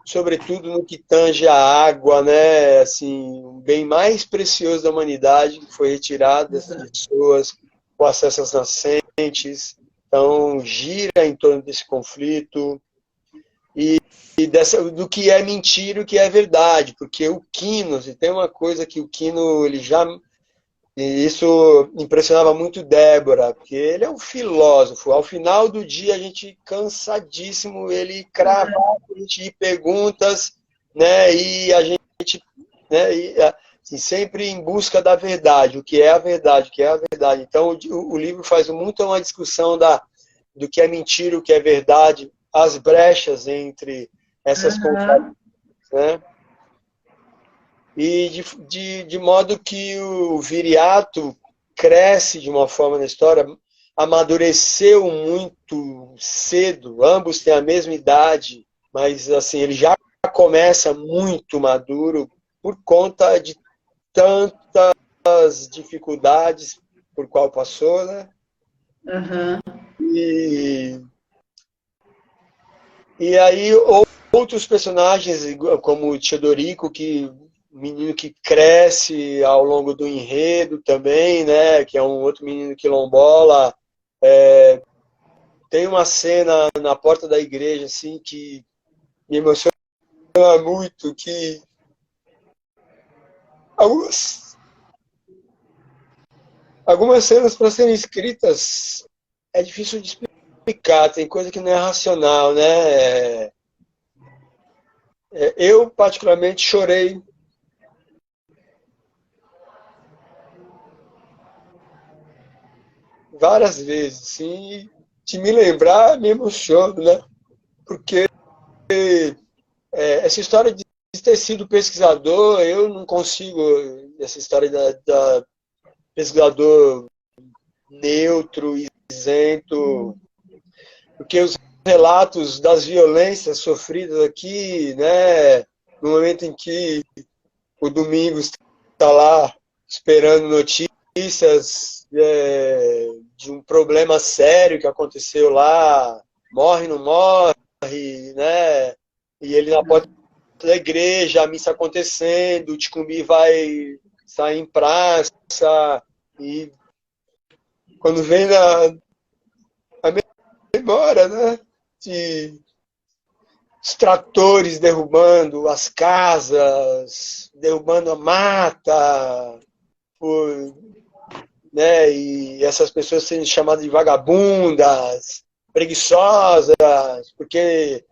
[SPEAKER 2] sobretudo no que tange a água, né? Assim, o bem mais precioso da humanidade que foi retirado dessas pessoas, o acesso às nascentes. Então gira em torno desse conflito e do que é mentira e o que é verdade, porque o Quino, se tem uma coisa que o Quino ele já e isso impressionava muito Débora, porque ele é um filósofo. Ao final do dia, a gente cansadíssimo, ele cravava a gente de perguntas, né? E a gente, né? E, assim, sempre em busca da verdade, o que é a verdade, o que é a verdade. Então, o livro faz muito uma discussão do que é mentira, o que é verdade, as brechas entre essas contradições, né? E de modo que o Viriato cresce de uma forma na história, amadureceu muito cedo, ambos têm a mesma idade, mas assim, ele já começa muito maduro por conta de tantas dificuldades por qual passou, né? E aí outros personagens, como o Teodorico, que menino que cresce ao longo do enredo também, né? Que é um outro menino quilombola. Tem uma cena na porta da igreja assim que me emociona muito, que algumas cenas para serem escritas é difícil de explicar, tem coisa que não é racional, né? Eu, particularmente, chorei várias vezes, assim, de me lembrar, me emociono, né? Porque essa história de ter sido pesquisador, eu não consigo, essa história da pesquisador neutro, isento, porque os relatos das violências sofridas aqui, né, no momento em que o Domingos está lá esperando notícias de um problema sério que aconteceu lá, morre, não morre, né, e ele na porta da igreja, a missa acontecendo, o Ticumbi vai sair em praça, e quando vem a memória, né, de os tratores derrubando as casas, derrubando a mata, por, né, e essas pessoas sendo chamadas de vagabundas, preguiçosas, porque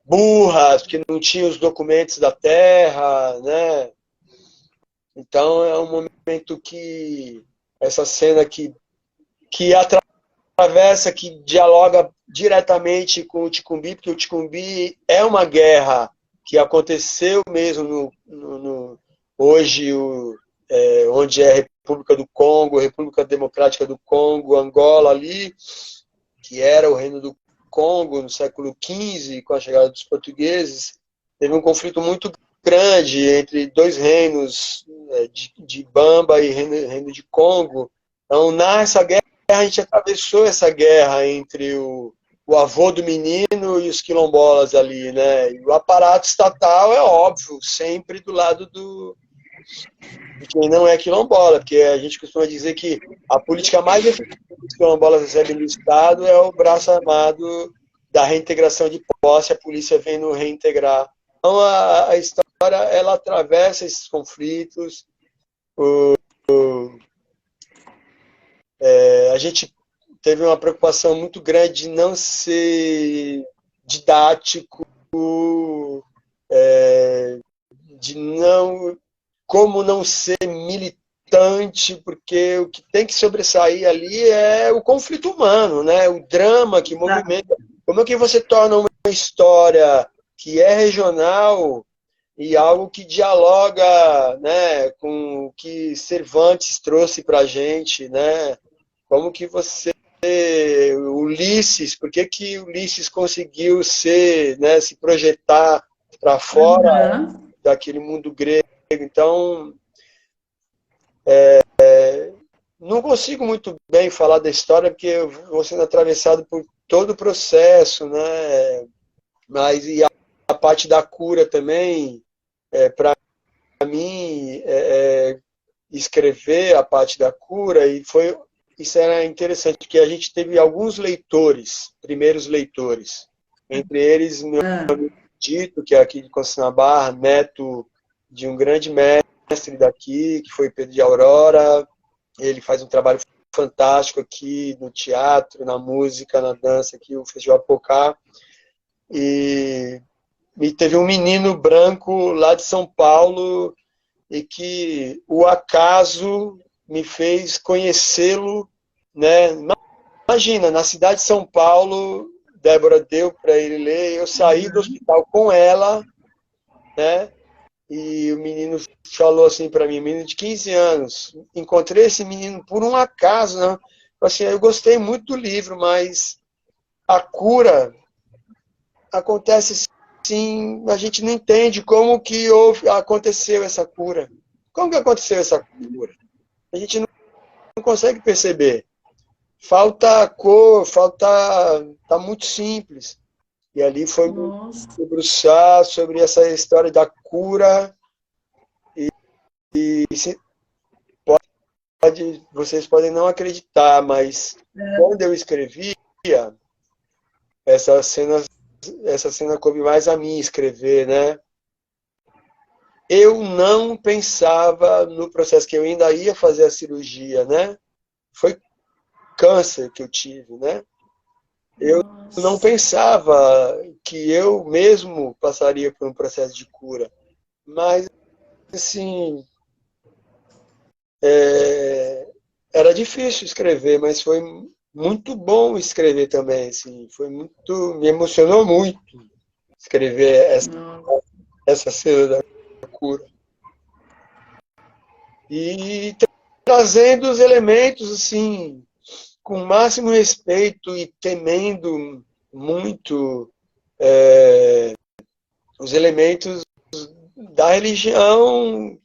[SPEAKER 2] burras, porque não tinham os documentos da terra, né? Então é um momento que essa cena que atravessa, que dialoga diretamente com o Ticumbi, porque o Ticumbi é uma guerra que aconteceu mesmo hoje, onde é a República do Congo, República Democrática do Congo, Angola ali, que era o Reino do Congo no século XV, com a chegada dos portugueses, teve um conflito muito grande entre dois reinos, de Bamba e reino de Congo. Então, nessa guerra, a gente atravessou essa guerra entre o avô do menino e os quilombolas ali, né? E o aparato estatal é óbvio, sempre do lado de quem não é quilombola, porque a gente costuma dizer que a política mais efetiva que os quilombolas recebem do Estado é o braço armado da reintegração de posse, a polícia vem no reintegrar. Então, a história, ela atravessa esses conflitos. A gente teve uma preocupação muito grande de não ser didático, de não, como não ser militante, porque o que tem que sobressair ali é o conflito humano, né? O drama que movimenta. Como é que você torna uma história que é regional e algo que dialoga, né, com o que Cervantes trouxe para a gente, né? Como que você, Ulisses, por que que Ulisses conseguiu né, se projetar para fora daquele mundo grego? Então, não consigo muito bem falar da história porque eu vou sendo atravessado por todo o processo, né? Mas e a parte da cura também, para mim, escrever a parte da cura, e isso era interessante, porque a gente teve alguns leitores, primeiros leitores, entre eles meu amigo Dito, que é aqui de Conceição da Barra, neto de um grande mestre daqui, que foi Pedro de Aurora. Ele faz um trabalho fantástico aqui no teatro, na música, na dança, aqui o Festival Pocá. E teve um menino branco lá de São Paulo e que o acaso me fez conhecê-lo, né? Imagina, na cidade de São Paulo, Débora deu para ele ler, eu saí do hospital com ela, né? E o menino falou assim para mim, menino de 15 anos, encontrei esse menino por um acaso, né? Assim, eu gostei muito do livro, mas a cura acontece sim, a gente não entende como que aconteceu essa cura. Como que aconteceu essa cura? A gente não consegue perceber. Falta cor, tá muito simples. E ali foi debruçar sobre essa história da cura e vocês podem não acreditar, mas quando eu escrevia, essa cena coube mais a mim escrever, né? Eu não pensava no processo que eu ainda ia fazer a cirurgia, né? Foi câncer que eu tive, né? Eu não pensava que eu mesmo passaria por um processo de cura. Mas, assim, era difícil escrever, mas foi muito bom escrever também, assim. Foi muito, me emocionou muito escrever essa cena da cura. E trazendo os elementos, assim, com o máximo respeito e temendo muito os elementos da religião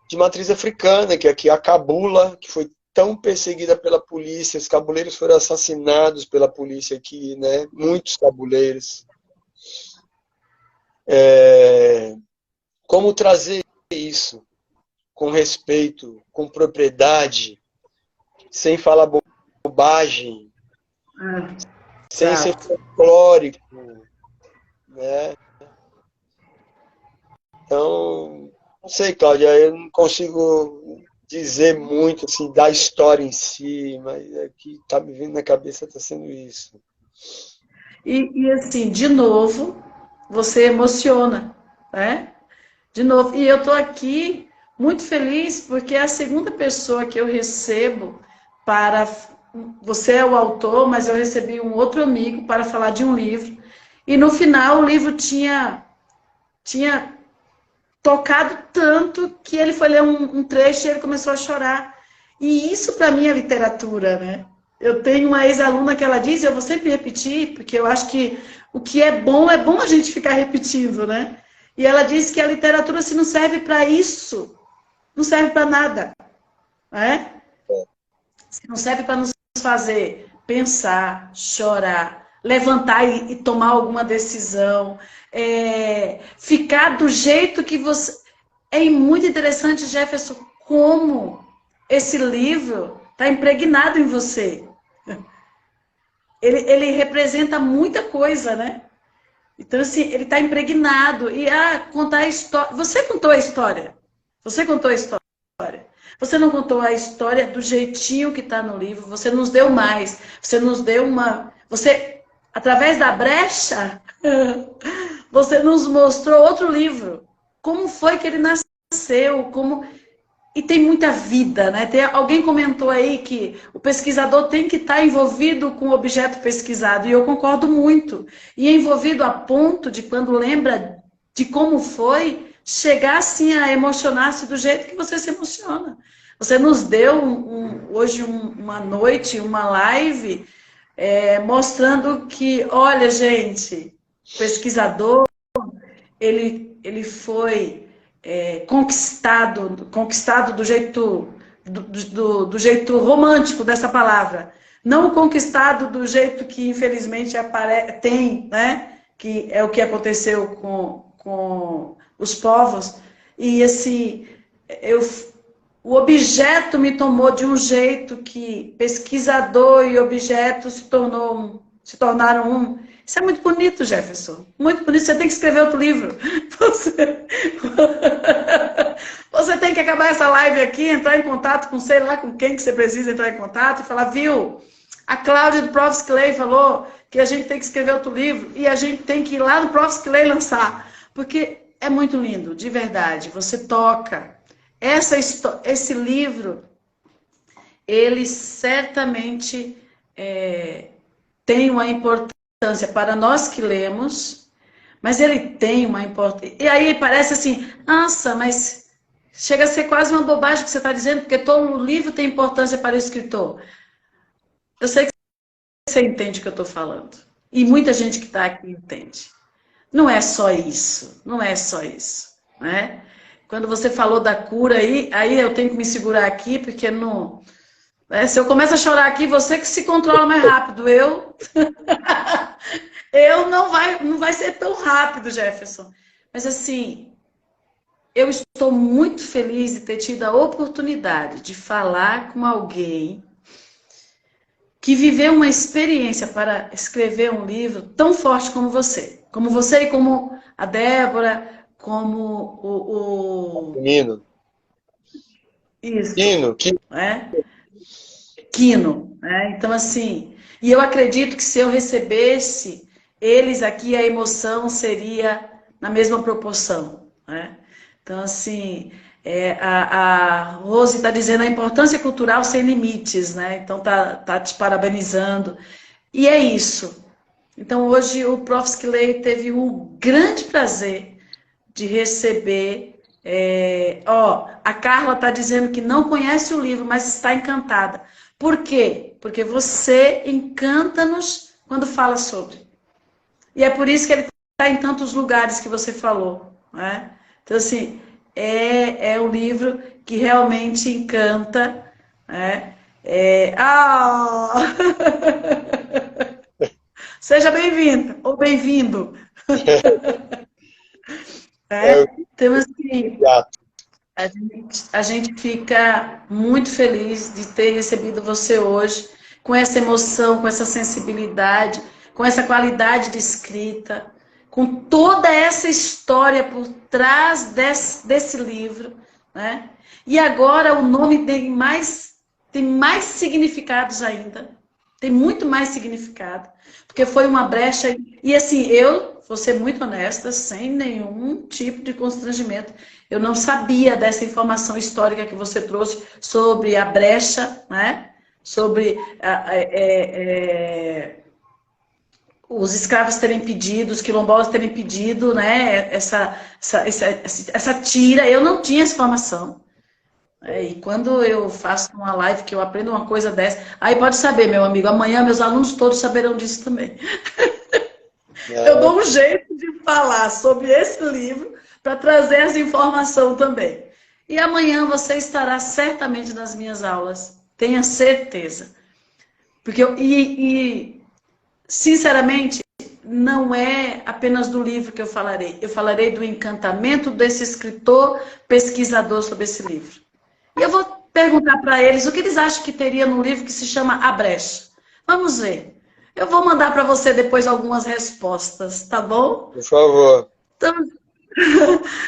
[SPEAKER 2] de matriz africana, que aqui é a cabula, que foi tão perseguida pela polícia, os cabuleiros foram assassinados pela polícia aqui, né? Muitos cabuleiros. Como trazer isso com respeito, com propriedade, sem falar bobagem, sem ser folclórico, né? Então, não sei, Cláudia, eu não consigo dizer muito assim, da história em si, mas o que está me vindo na cabeça está sendo isso.
[SPEAKER 1] E assim, de novo, você emociona, né? De novo. E eu estou aqui muito feliz porque é a segunda pessoa que eu recebo para. Você é o autor, mas eu recebi um outro amigo para falar de um livro. E no final o livro tinha tocado tanto que ele foi ler um trecho e ele começou a chorar. E isso para mim é literatura, né? Eu tenho uma ex-aluna que ela diz, e eu vou sempre repetir, porque eu acho que o que é bom a gente ficar repetindo, né? E ela diz que a literatura, se não serve para isso, não serve para nada, né? Se não serve para nos fazer pensar, chorar, levantar e tomar alguma decisão, ficar do jeito que você... É muito interessante, Jefferson, como esse livro está impregnado em você. Ele representa muita coisa, né? Então, assim, ele está impregnado. E, contar a história... Você contou a história. Você contou a história. Você não contou a história do jeitinho que está no livro. Você nos deu mais. Você nos deu uma... Você, através da brecha, você nos mostrou outro livro. Como foi que ele nasceu, como... E tem muita vida, né? Alguém comentou aí que o pesquisador tem que estar envolvido com o objeto pesquisado, e eu concordo muito. E envolvido a ponto de, quando lembra de como foi, chegar assim a emocionar-se do jeito que você se emociona. Você nos deu hoje uma noite, uma live, mostrando que, olha, gente, o pesquisador, ele foi conquistado do jeito, do jeito romântico dessa palavra. Não conquistado do jeito que, infelizmente, tem, né? Que é o que aconteceu com os povos. E esse, o objeto me tomou de um jeito que pesquisador e objeto se tornaram um. Isso é muito bonito, Jefferson. Muito bonito. Você tem que escrever outro livro. Você tem que acabar essa live aqui, entrar em contato com sei lá com quem que você precisa entrar em contato e falar, viu? A Cláudia do Profs Clay falou que a gente tem que escrever outro livro e a gente tem que ir lá no Profs Clay lançar. Porque é muito lindo, de verdade. Você toca. Esse livro, ele certamente tem uma importância para nós que lemos, mas ele tem uma importância. E aí parece assim, nossa, mas chega a ser quase uma bobagem que você está dizendo, porque todo livro tem importância para o escritor. Eu sei que você entende o que eu estou falando. E muita gente que está aqui entende. Não é só isso, não é só isso, né? Quando você falou da cura aí eu tenho que me segurar aqui, porque não... Se eu começo a chorar aqui, você que se controla mais rápido. Eu não vai ser tão rápido, Jefferson. Mas assim, eu estou muito feliz de ter tido a oportunidade de falar com alguém que viveu uma experiência para escrever um livro tão forte como você. Como você e como a Débora, como o...
[SPEAKER 2] Menino.
[SPEAKER 1] Isso.
[SPEAKER 2] Quino.
[SPEAKER 1] Quino, né? Então, assim, E eu acredito que se eu recebesse eles aqui, a emoção seria na mesma proporção, né? Então, assim, a Rose está dizendo a importância cultural sem limites, né? Então, tá te parabenizando. E é isso. Então, hoje o Prof. Skillay teve o grande prazer de receber. A Carla está dizendo que não conhece o livro, mas está encantada. Por quê? Porque você encanta-nos quando fala sobre. E é por isso que ele está em tantos lugares que você falou, né? Então, assim, é um livro que realmente encanta, né? Seja bem-vinda ou bem-vindo.
[SPEAKER 2] É,
[SPEAKER 1] Então, assim,
[SPEAKER 2] obrigado.
[SPEAKER 1] a gente fica muito feliz de ter recebido você hoje, com essa emoção, com essa sensibilidade, com essa qualidade de escrita, com toda essa história por trás desse livro, né? E agora o nome tem mais significados ainda, tem muito mais significado, porque foi uma brecha. E assim, eu vou ser muito honesta, sem nenhum tipo de constrangimento. Eu não sabia dessa informação histórica que você trouxe sobre a brecha, né? Sobre os escravos terem pedido, os quilombolas terem pedido, né? Essa tira. Eu não tinha essa informação. E quando eu faço uma live que eu aprendo uma coisa dessa, aí pode saber, meu amigo, amanhã meus alunos todos saberão disso também. Eu dou um jeito de falar sobre esse livro para trazer essa informação também. E amanhã você estará certamente nas minhas aulas, tenha certeza. Porque sinceramente, não é apenas do livro que eu falarei do encantamento desse escritor, pesquisador sobre esse livro. E eu vou perguntar para eles o que eles acham que teria no livro que se chama A Brecha. Vamos ver. Eu vou mandar para você depois algumas respostas, tá bom?
[SPEAKER 2] Por favor.
[SPEAKER 1] Então,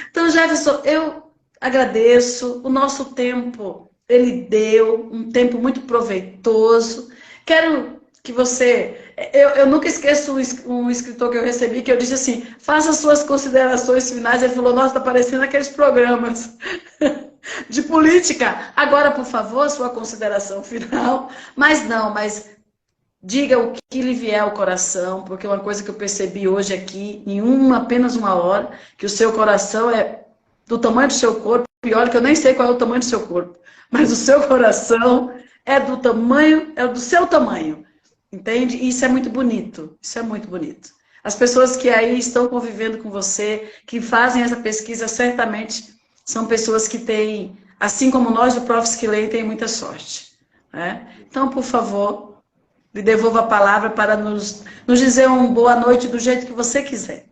[SPEAKER 1] então, Jefferson, eu agradeço. O nosso tempo, ele deu um tempo muito proveitoso. Quero que você... Eu nunca esqueço um escritor que eu recebi, que eu disse assim, faça suas considerações finais. Ele falou, nossa, está parecendo aqueles programas de política. Agora, por favor, sua consideração final. Mas diga o que lhe vier ao coração, porque uma coisa que eu percebi hoje aqui, em apenas uma hora, que o seu coração é do tamanho do seu corpo, e olha que eu nem sei qual é o tamanho do seu corpo, mas o seu coração é do seu tamanho, entende? E isso é muito bonito, isso é muito bonito. As pessoas que aí estão convivendo com você, que fazem essa pesquisa, certamente são pessoas que têm, assim como nós do Prof. Skillay, têm muita sorte, né? Então, por favor, lhe devolvo a palavra para nos dizer uma boa noite do jeito que você quiser.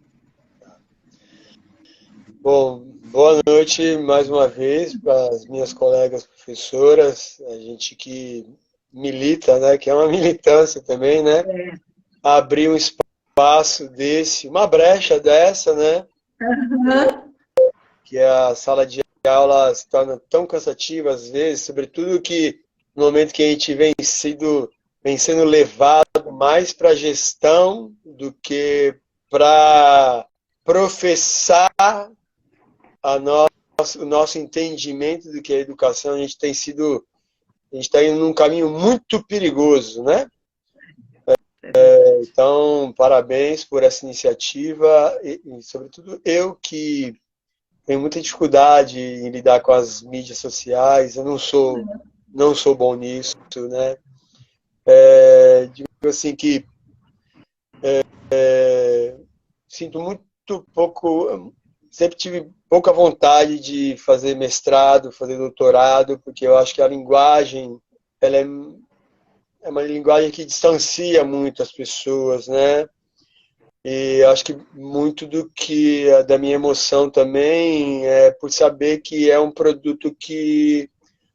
[SPEAKER 2] Bom, boa noite mais uma vez para as minhas colegas professoras, a gente que milita, né, que é uma militância também, né? Abrir um espaço desse, uma brecha dessa, né? Que a sala de aula se torna tão cansativa às vezes, sobretudo que no momento que a gente vem sendo levado mais para a gestão do que para professar o nosso entendimento do que é educação. A gente está indo num caminho muito perigoso, né? Então, parabéns por essa iniciativa e sobretudo, eu que tenho muita dificuldade em lidar com as mídias sociais, eu não sou bom nisso, né? Digo assim que sinto muito pouco, sempre tive pouca vontade de fazer mestrado, fazer doutorado, porque eu acho que a linguagem, ela é uma linguagem que distancia muito as pessoas, né? E acho que muito da minha emoção também é por saber que é um produto que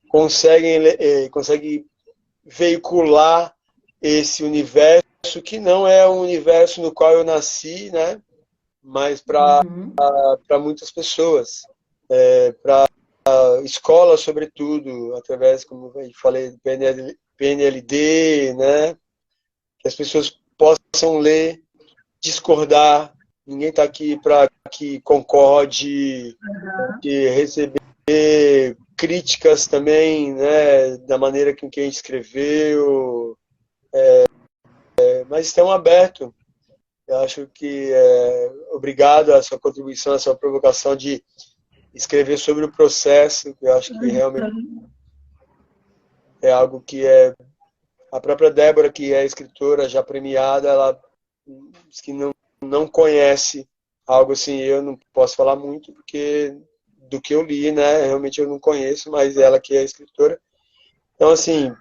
[SPEAKER 2] consegue veicular esse universo que não é um universo no qual eu nasci, né? Mas para muitas pessoas, para escola sobretudo, através, como eu falei, do PNLD, né? que as pessoas possam ler, discordar. Ninguém está aqui para que concorde, que receber críticas também, né, da maneira com que a gente escreveu. Mas estamos abertos. Eu acho que obrigado à sua contribuição, à sua provocação de escrever sobre o processo, que eu acho que realmente é algo que a própria Débora, que é escritora já premiada, ela diz que não conhece algo assim. Eu não posso falar muito porque do que eu li, né? Realmente eu não conheço, mas ela que é escritora. Então, assim,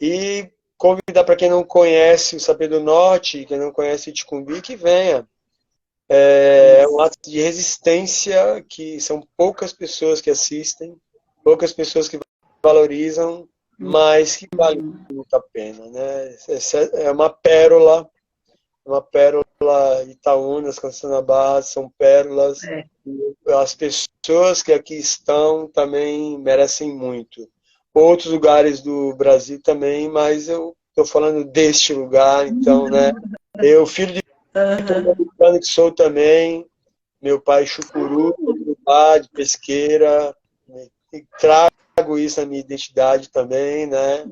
[SPEAKER 2] e convidar para quem não conhece o Saber do Norte, quem não conhece Iticumbi, que venha. É um ato de resistência que são poucas pessoas que assistem, poucas pessoas que valorizam, mas que vale muito a pena, né? É uma pérola. Itaúnas, Constantino Barra, são pérolas. As pessoas que aqui estão também merecem muito. Outros lugares do Brasil também, mas eu estou falando deste lugar, então, né? Eu, filho de pernambucano que sou também, meu pai chucuru, de pesqueira, e trago isso na minha identidade também, né?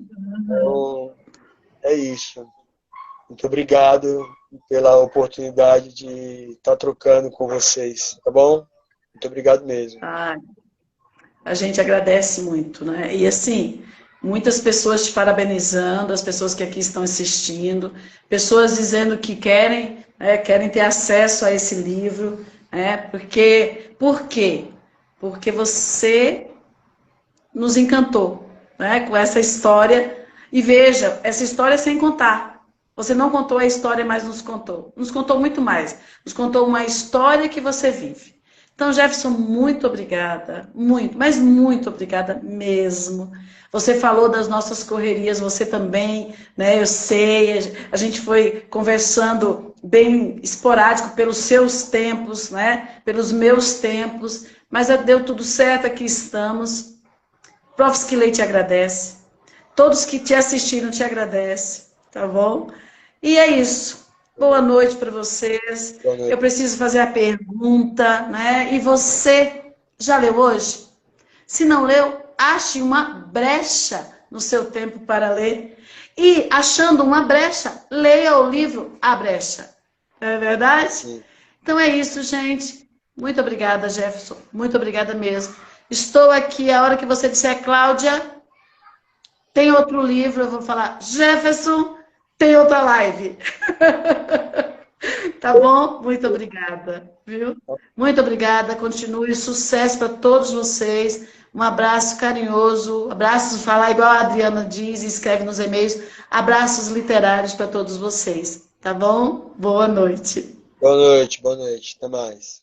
[SPEAKER 2] Então, é isso. Muito obrigado pela oportunidade de estar trocando com vocês, tá bom? Muito obrigado mesmo.
[SPEAKER 1] A gente agradece muito, né? E assim, muitas pessoas te parabenizando, as pessoas que aqui estão assistindo, pessoas dizendo que querem, querem ter acesso a esse livro, por quê? Porque você nos encantou, né? Com essa história. E veja, essa história sem contar. Você não contou a história, mas nos contou. Nos contou muito mais. Nos contou uma história que você vive. Então, Jefferson, muito obrigada. Muito, mas muito obrigada mesmo. Você falou das nossas correrias, você também, né? Eu sei, a gente foi conversando bem esporádico pelos seus tempos, né? Pelos meus tempos, mas deu tudo certo, aqui estamos. Prof. Skilley te agradece. Todos que te assistiram te agradecem, tá bom? E é isso. Boa noite para vocês.
[SPEAKER 2] Noite.
[SPEAKER 1] Eu preciso fazer a pergunta, né? E você já leu hoje? Se não leu, ache uma brecha no seu tempo para ler. E, achando uma brecha, leia o livro A Brecha. Não é verdade?
[SPEAKER 2] Sim.
[SPEAKER 1] Então é isso, gente. Muito obrigada, Jefferson. Muito obrigada mesmo. Estou aqui, a hora que você disser, Cláudia, tem outro livro, eu vou falar, Jefferson, tem outra live. Tá bom? Muito obrigada, viu? Muito obrigada, continue, sucesso para todos vocês. Um abraço carinhoso, abraços, falar igual a Adriana diz e escreve nos e-mails, abraços literários para todos vocês, tá bom? Boa noite.
[SPEAKER 2] Boa noite, até mais.